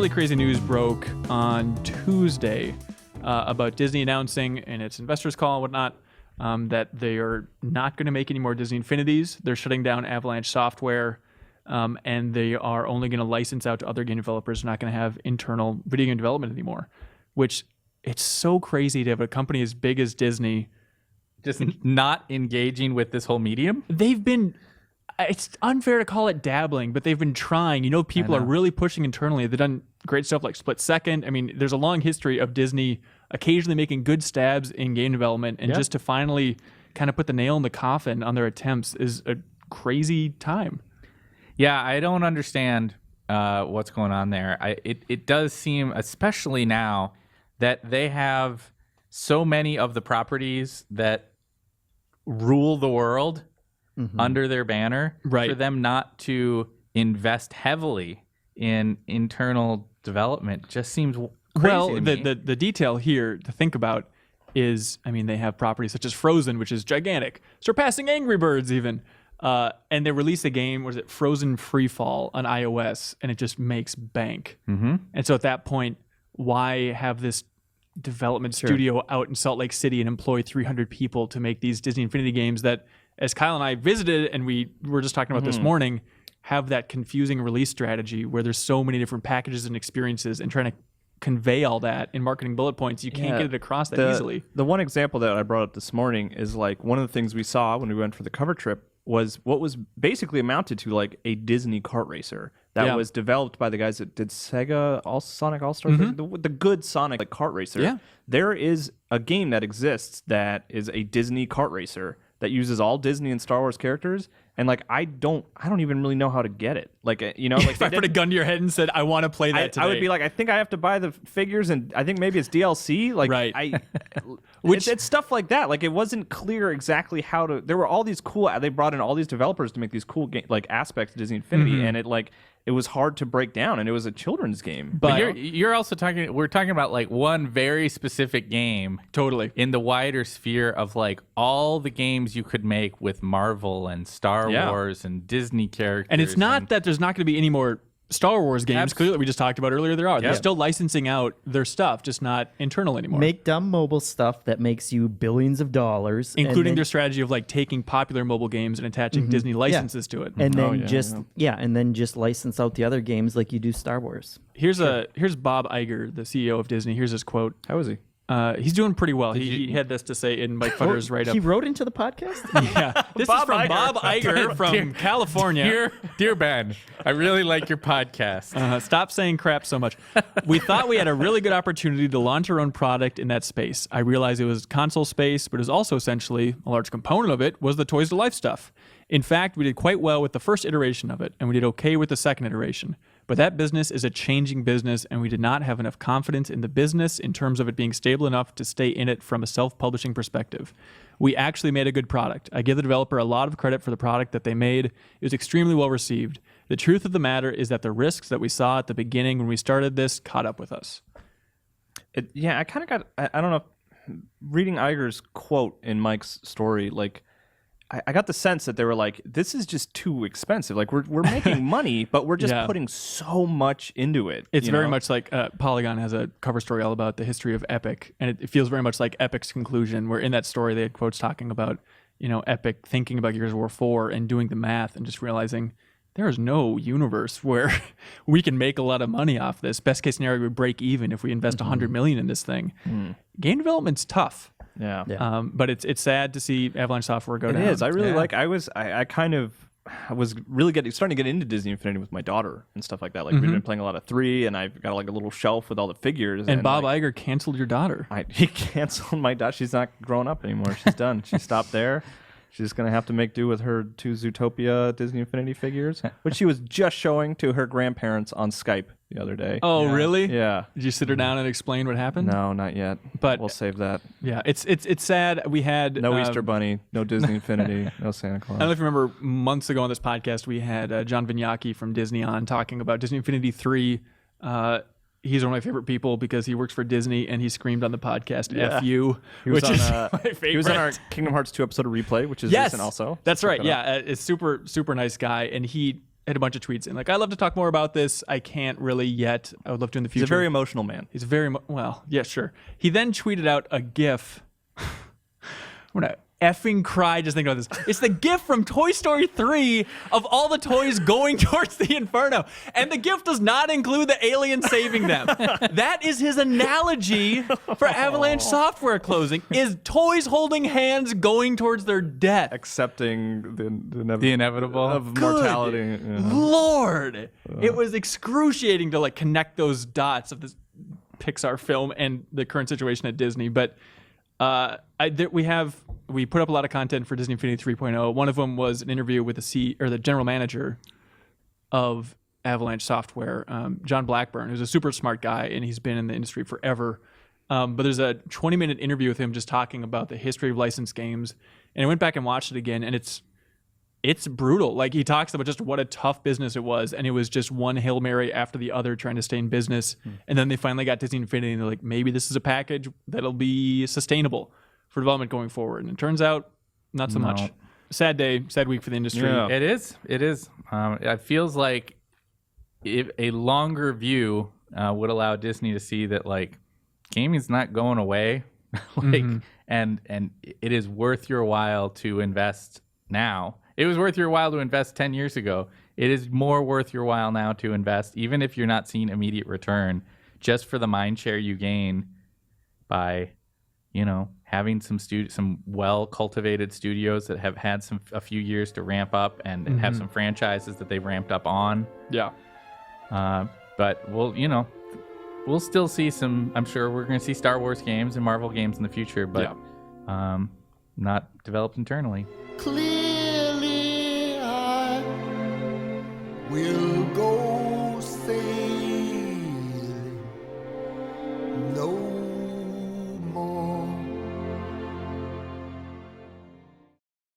really crazy news broke on Tuesday about Disney announcing in its investors call and whatnot that they are not going to make any more Disney Infinities. They're shutting down Avalanche Software, and they are only going to license out to other game developers. They're not going to have internal video game development anymore, which it's so crazy to have a company as big as Disney just not engaging with this whole medium. They've been... It's unfair to call it dabbling, but they've been trying. People are really pushing internally. They've done great stuff like Split Second. I mean, there's a long history of Disney occasionally making good stabs in game development, and just to finally kind of put the nail in the coffin on their attempts is a crazy time. Yeah, I don't understand what's going on there. It does seem, especially now, that they have so many of the properties that rule the world under their banner, for them not to invest heavily in internal development just seems crazy to me. The detail here to think about is, they have properties such as Frozen, which is gigantic, surpassing Angry Birds even. And they released a game, was it Frozen Free Fall on iOS, and it just makes bank. Mm-hmm. And so at that point, why have this development studio out in Salt Lake City and employ 300 people to make these Disney Infinity games that, as Kyle and I visited and we were just talking about this morning, have that confusing release strategy where there's so many different packages and experiences, and trying to convey all that in marketing bullet points, you can't get it across that easily. The one example that I brought up this morning is like one of the things we saw when we went for the cover trip was what was basically amounted to like a Disney kart racer that was developed by the guys that did Sega Sonic All-Stars, the good Sonic kart racer. Yeah. There is a game that exists that is a Disney kart racer that uses all Disney and Star Wars characters, and like I don't even really know how to get it. Like like if I put a gun to your head and said I want to play that today, I would be like, I think I have to buy the figures, and I think maybe it's DLC. Like right, it's stuff like that. Like it wasn't clear exactly how to. There were all these cool. They brought in all these developers to make these cool aspects of Disney Infinity, and it was hard to break down, and it was a children's game. But you're also talking. We're talking about like one very specific game, totally in the wider sphere of like all the games you could make with Marvel and Star Wars and Disney characters. And it's not that there's not going to be any more Star Wars games. Clearly, we just talked about earlier. There are. They're still licensing out their stuff, just not internal anymore. Make dumb mobile stuff that makes you billions of dollars, including their strategy of like taking popular mobile games and attaching Disney licenses to it, and then and then just license out the other games like you do Star Wars. Here's Bob Iger, the CEO of Disney. Here's his quote. How is he? He's doing pretty well. He had this to say in Mike Futter's write-up. He wrote into the podcast? Yeah. This is from Bob Iger from California. Dear Ben, I really like your podcast. Stop saying crap so much. We thought we had a really good opportunity to launch our own product in that space. I realized it was console space, but it was also essentially a large component of it was the Toys to Life stuff. In fact, we did quite well with the first iteration of it, and we did okay with the second iteration. But that business is a changing business, and we did not have enough confidence in the business in terms of it being stable enough to stay in it from a self-publishing perspective. We actually made a good product. I give the developer a lot of credit for the product that they made. It was extremely well received. The truth of the matter is that the risks that we saw at the beginning when we started this caught up with us. I kind of got, I don't know, reading Iger's quote in Mike's story, like, I got the sense that they were like, this is just too expensive. Like, we're making money, but we're just putting so much into it. It's very much like Polygon has a cover story all about the history of Epic, and it feels very much like Epic's conclusion, where in that story they had quotes talking about, Epic thinking about Gears of War 4 and doing the math and just realizing there is no universe where we can make a lot of money off this. Best case scenario, we break even if we invest $100 million in this thing. Game development's tough. Yeah. But it's sad to see Avalanche Software go down. It is. I really I was really starting to get into Disney Infinity with my daughter and stuff like that. Like we've been playing a lot of 3, and I've got like a little shelf with all the figures. And Bob Iger canceled your daughter. He canceled my daughter. She's not growing up anymore. She's done. She stopped there. She's going to have to make do with her 2 Zootopia Disney Infinity figures, which she was just showing to her grandparents on Skype the other day. Oh, really? Yeah. Did you sit her down and explain what happened? No, not yet. But we'll save that. Yeah, it's sad. We had no Easter Bunny, no Disney Infinity, no Santa Claus. I don't know if you remember months ago on this podcast, we had John Vignacchi from Disney on talking about Disney Infinity 3. He's one of my favorite people because he works for Disney, and he screamed on the podcast, F you, which is my favorite. He was on our Kingdom Hearts 2 episode of Replay, which is recent also. That's right. Yeah, it's super nice guy. And he had a bunch of tweets in like, I'd love to talk more about this. I can't really yet. I would love to in the future. He's a very emotional man. He's very well, yeah, sure. He then tweeted out a GIF. I'm gonna effing cry just thinking about this. It's the GIF from Toy Story 3 of all the toys going towards the Inferno, and the GIF does not include the alien saving them. That is his analogy for Avalanche Software closing: is toys holding hands going towards their death. Accepting The inevitable. of mortality. Lord, it was excruciating to like connect those dots of this Pixar film and the current situation at Disney. But we put up a lot of content for Disney Infinity 3.0. One of them was an interview with the general manager of Avalanche Software, John Blackburn, who's a super smart guy, and he's been in the industry forever. But there's a 20-minute interview with him just talking about the history of licensed games. And I went back and watched it again, and it's brutal. Like, he talks about just what a tough business it was, and it was just one Hail Mary after the other trying to stay in business. And then they finally got Disney Infinity, and they're like, maybe this is a package that'll be sustainable for development going forward. And it turns out, not so much. Sad day, sad week for the industry. Yeah. It is. It feels like if a longer view would allow Disney to see that like gaming's not going away, and it is worth your while to invest now. It was worth your while to invest 10 years ago. It is more worth your while now to invest, even if you're not seeing immediate return, just for the mind share you gain by, having some well-cultivated studios that have had a few years to ramp up and have some franchises that they've ramped up on. Yeah. But we'll still see some. I'm sure we're going to see Star Wars games and Marvel games in the future, but not developed internally. Clearly, I will go